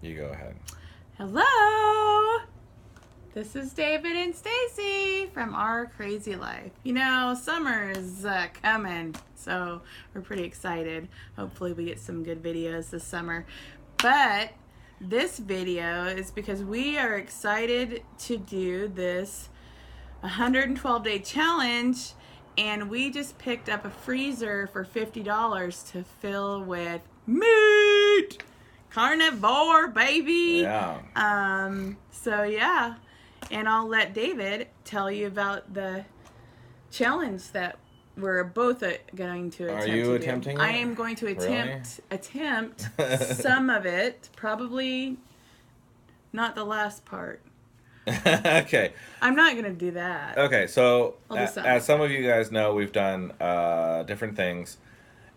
You go ahead. Hello! This is David and Stacy from Our Crazy Life. You know, summer is coming, so we're pretty excited. Hopefully we get some good videos this summer. But this video is because we are excited to do this 112-day challenge, and we just picked up a freezer for $50 to fill with meat. Carnivore, baby. Yeah. So yeah, and I'll let David tell you about the challenge that we're both going to attempt. Are you to attempting do. it? I am going to Really? attempt some of it. Probably not the last part. Okay. I'm not gonna do that. Okay, so I'll do some. as some of you guys know, we've done different things,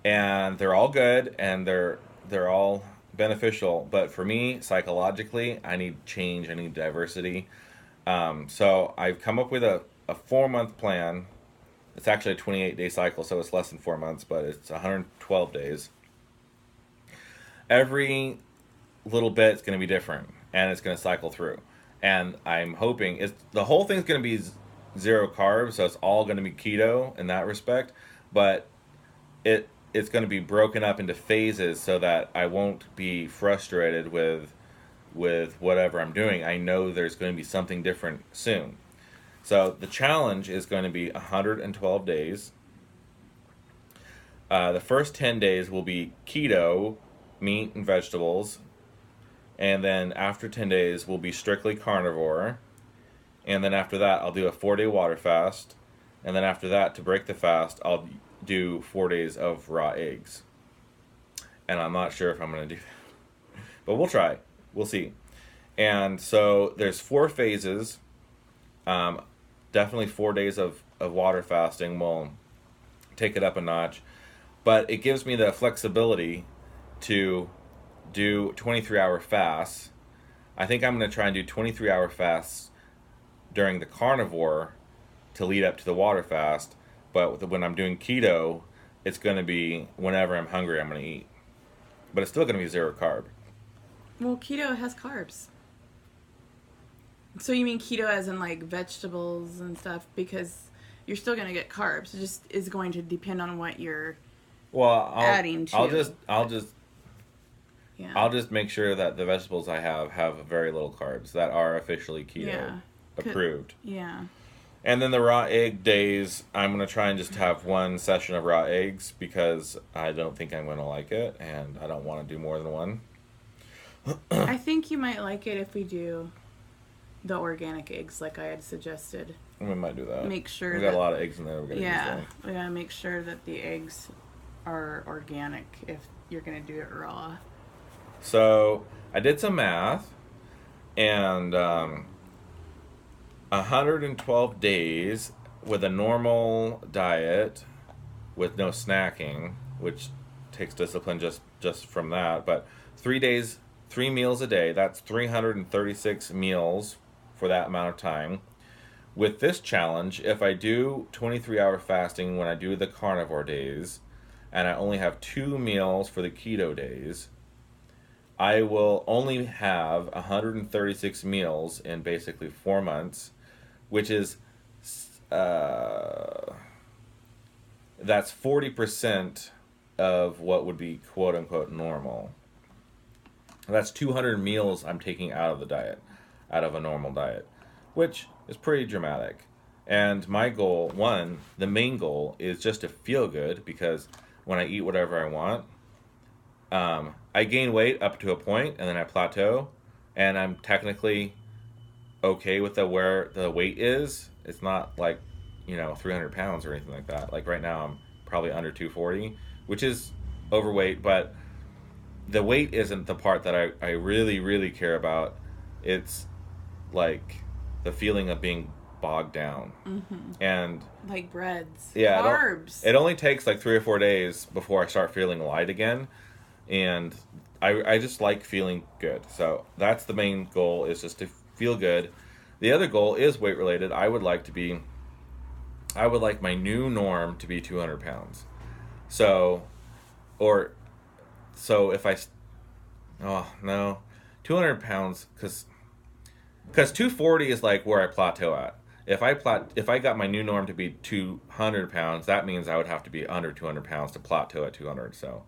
and they're all good, and they're all beneficial. But for me, psychologically, I need change. I need diversity. So I've come up with a 4-month plan. It's actually a 28-day cycle, so it's less than 4 months, but it's 112 days. Every little bit is going to be different, and it's going to cycle through. And I'm hoping the whole thing's going to be zero carbs, so it's all going to be keto in that respect. But it's going to be broken up into phases so that I won't be frustrated with whatever I'm doing. I know there's going to be something different soon. So the challenge is going to be 112 days. The first 10 days will be keto, meat and vegetables. And then after 10 days, will be strictly carnivore. And then after that, I'll do a 4-day water fast. And then after that, to break the fast, I'll do 4 days of raw eggs. And I'm not sure if I'm going to do that. But we'll try. We'll see. And so there's 4 phases. Definitely 4 days of water fasting will take it up a notch. But it gives me the flexibility to do 23-hour fasts. I think I'm going to try and do 23-hour fasts during the carnivore to lead up to the water fast. But when I'm doing keto, it's going to be whenever I'm hungry, I'm going to eat. But it's still going to be zero carb. Well, keto has carbs. So you mean keto as in like vegetables and stuff? Because you're still going to get carbs. It just is going to depend on what you're adding to. I'll just make sure that the vegetables I have very little carbs that are officially keto approved. Yeah. And then the raw egg days, I'm going to try and just have one session of raw eggs because I don't think I'm going to like it, and I don't want to do more than one. I think you might like it if we do the organic eggs like I had suggested. We might do that. Make sure we got a lot of eggs in there. We're gonna use them. We gotta make sure that the eggs are organic if you're gonna do it raw. So I did some math, and 112 days with a normal diet with no snacking, which takes discipline just from that. But 3 days, 3 meals a day. That's 336 meals for that amount of time. With this challenge, if I do 23-hour fasting when I do the carnivore days, and I only have 2 meals for the keto days, I will only have 136 meals in basically 4 months, which is that's 40% of what would be quote unquote normal. That's 200 meals I'm taking out of the diet, out of a normal diet, which is pretty dramatic. And my goal, the main goal, is just to feel good, because when I eat whatever I want, I gain weight up to a point, and then I plateau, and I'm technically okay with where the weight is. It's not like, 300 pounds or anything like that. Like right now, I'm probably under 240, which is overweight, but the weight isn't the part that I really, really care about. It's like the feeling of being bogged down. Mm-hmm. And like breads. Yeah. Carbs. It only takes like 3 or 4 days before I start feeling light again. And I just like feeling good. So that's the main goal, is just to feel good. The other goal is weight related. I would like my new norm to be 200 pounds. So if I, oh no, 200 pounds, because 240 is like where I plateau at. If I got my new norm to be 200 pounds, that means I would have to be under 200 pounds to plateau at 200. So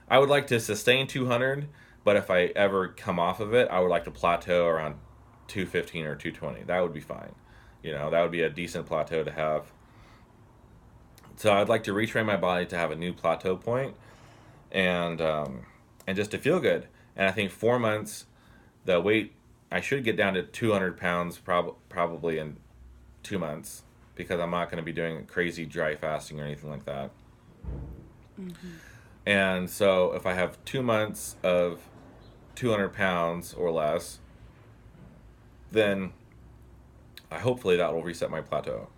I would like to sustain 200, but if I ever come off of it, I would like to plateau around 215 or 220. That would be fine. That would be a decent plateau to have. So I'd like to retrain my body to have a new plateau point, and just to feel good. And I think 4 months, the weight, I should get down to 200 pounds probably in 2 months, because I'm not going to be doing crazy dry fasting or anything like that. Mm-hmm. And so if I have 2 months of 200 pounds or less, then hopefully that will reset my plateau.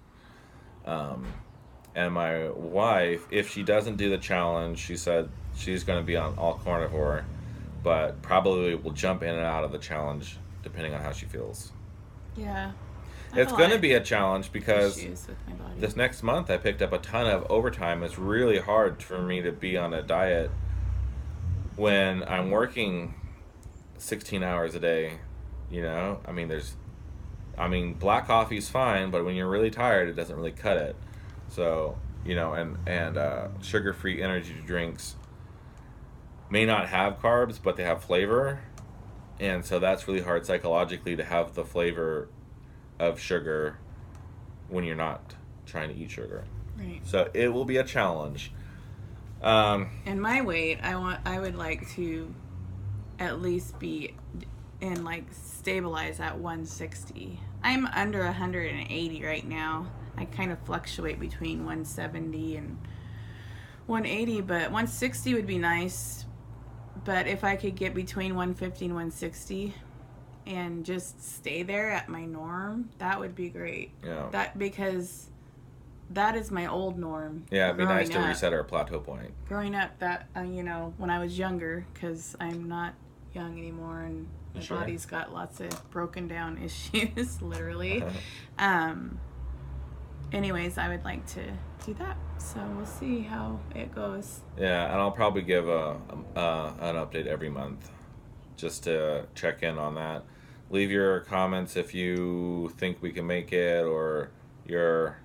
And my wife, if she doesn't do the challenge, she said she's going to be on all carnivore, but probably will jump in and out of the challenge depending on how she feels. Yeah. It's going to be a challenge because issues with my body. this next month I picked up a ton of overtime. It's really hard for me to be on a diet when I'm working 16 hours a day. Black coffee's fine, but when you're really tired, it doesn't really cut it. So, and sugar-free energy drinks may not have carbs, but they have flavor. And so that's really hard psychologically to have the flavor of sugar when you're not trying to eat sugar. Right. So it will be a challenge. And my weight, I would like to at least be and stabilize at 160. I'm under 180 right now. I kind of fluctuate between 170 and 180, but 160 would be nice. But if I could get between 150 and 160 and just stay there at my norm, that would be great. Yeah. Because that is my old norm. Yeah, it'd be nice to reset our plateau point. Growing up, when I was younger, because I'm not young anymore, and my body's got lots of broken down issues, literally. Anyways, I would like to do that. So we'll see how it goes. Yeah, and I'll probably give an update every month just to check in on that. Leave your comments if you think we can make it, or your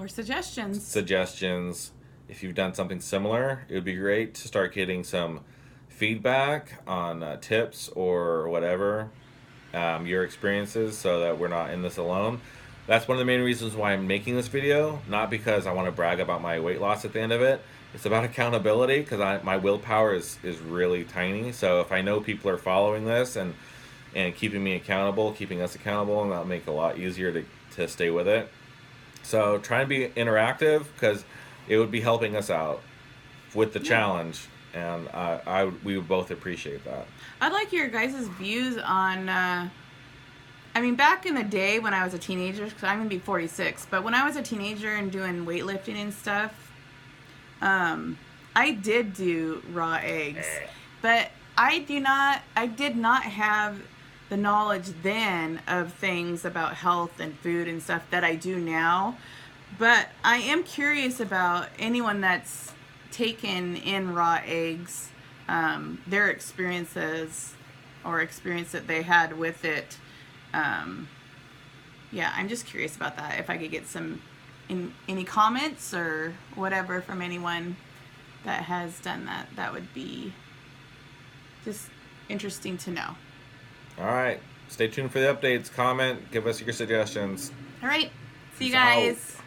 suggestions. If you've done something similar, it would be great to start getting some feedback on tips or whatever, your experiences, so that we're not in this alone. That's one of the main reasons why I'm making this video, not because I want to brag about my weight loss at the end of it. It's about accountability, because my willpower is really tiny. So if I know people are following this and keeping me accountable, keeping us accountable, and that'll make it a lot easier to stay with it. So try and be interactive, because it would be helping us out with the challenge, and we would both appreciate that. I'd like your guys' views on... back in the day when I was a teenager, because I'm going to be 46, but when I was a teenager and doing weightlifting and stuff, I did do raw eggs. But I did not have the knowledge then of things about health and food and stuff that I do now. But I am curious about anyone that's taken in raw eggs, their experiences or experience that they had with it. I'm just curious about that. If I could get any comments or whatever from anyone that has done that, that would be just interesting to know. All right. Stay tuned for the updates. Comment. Give us your suggestions. All right. See you Peace out. guys.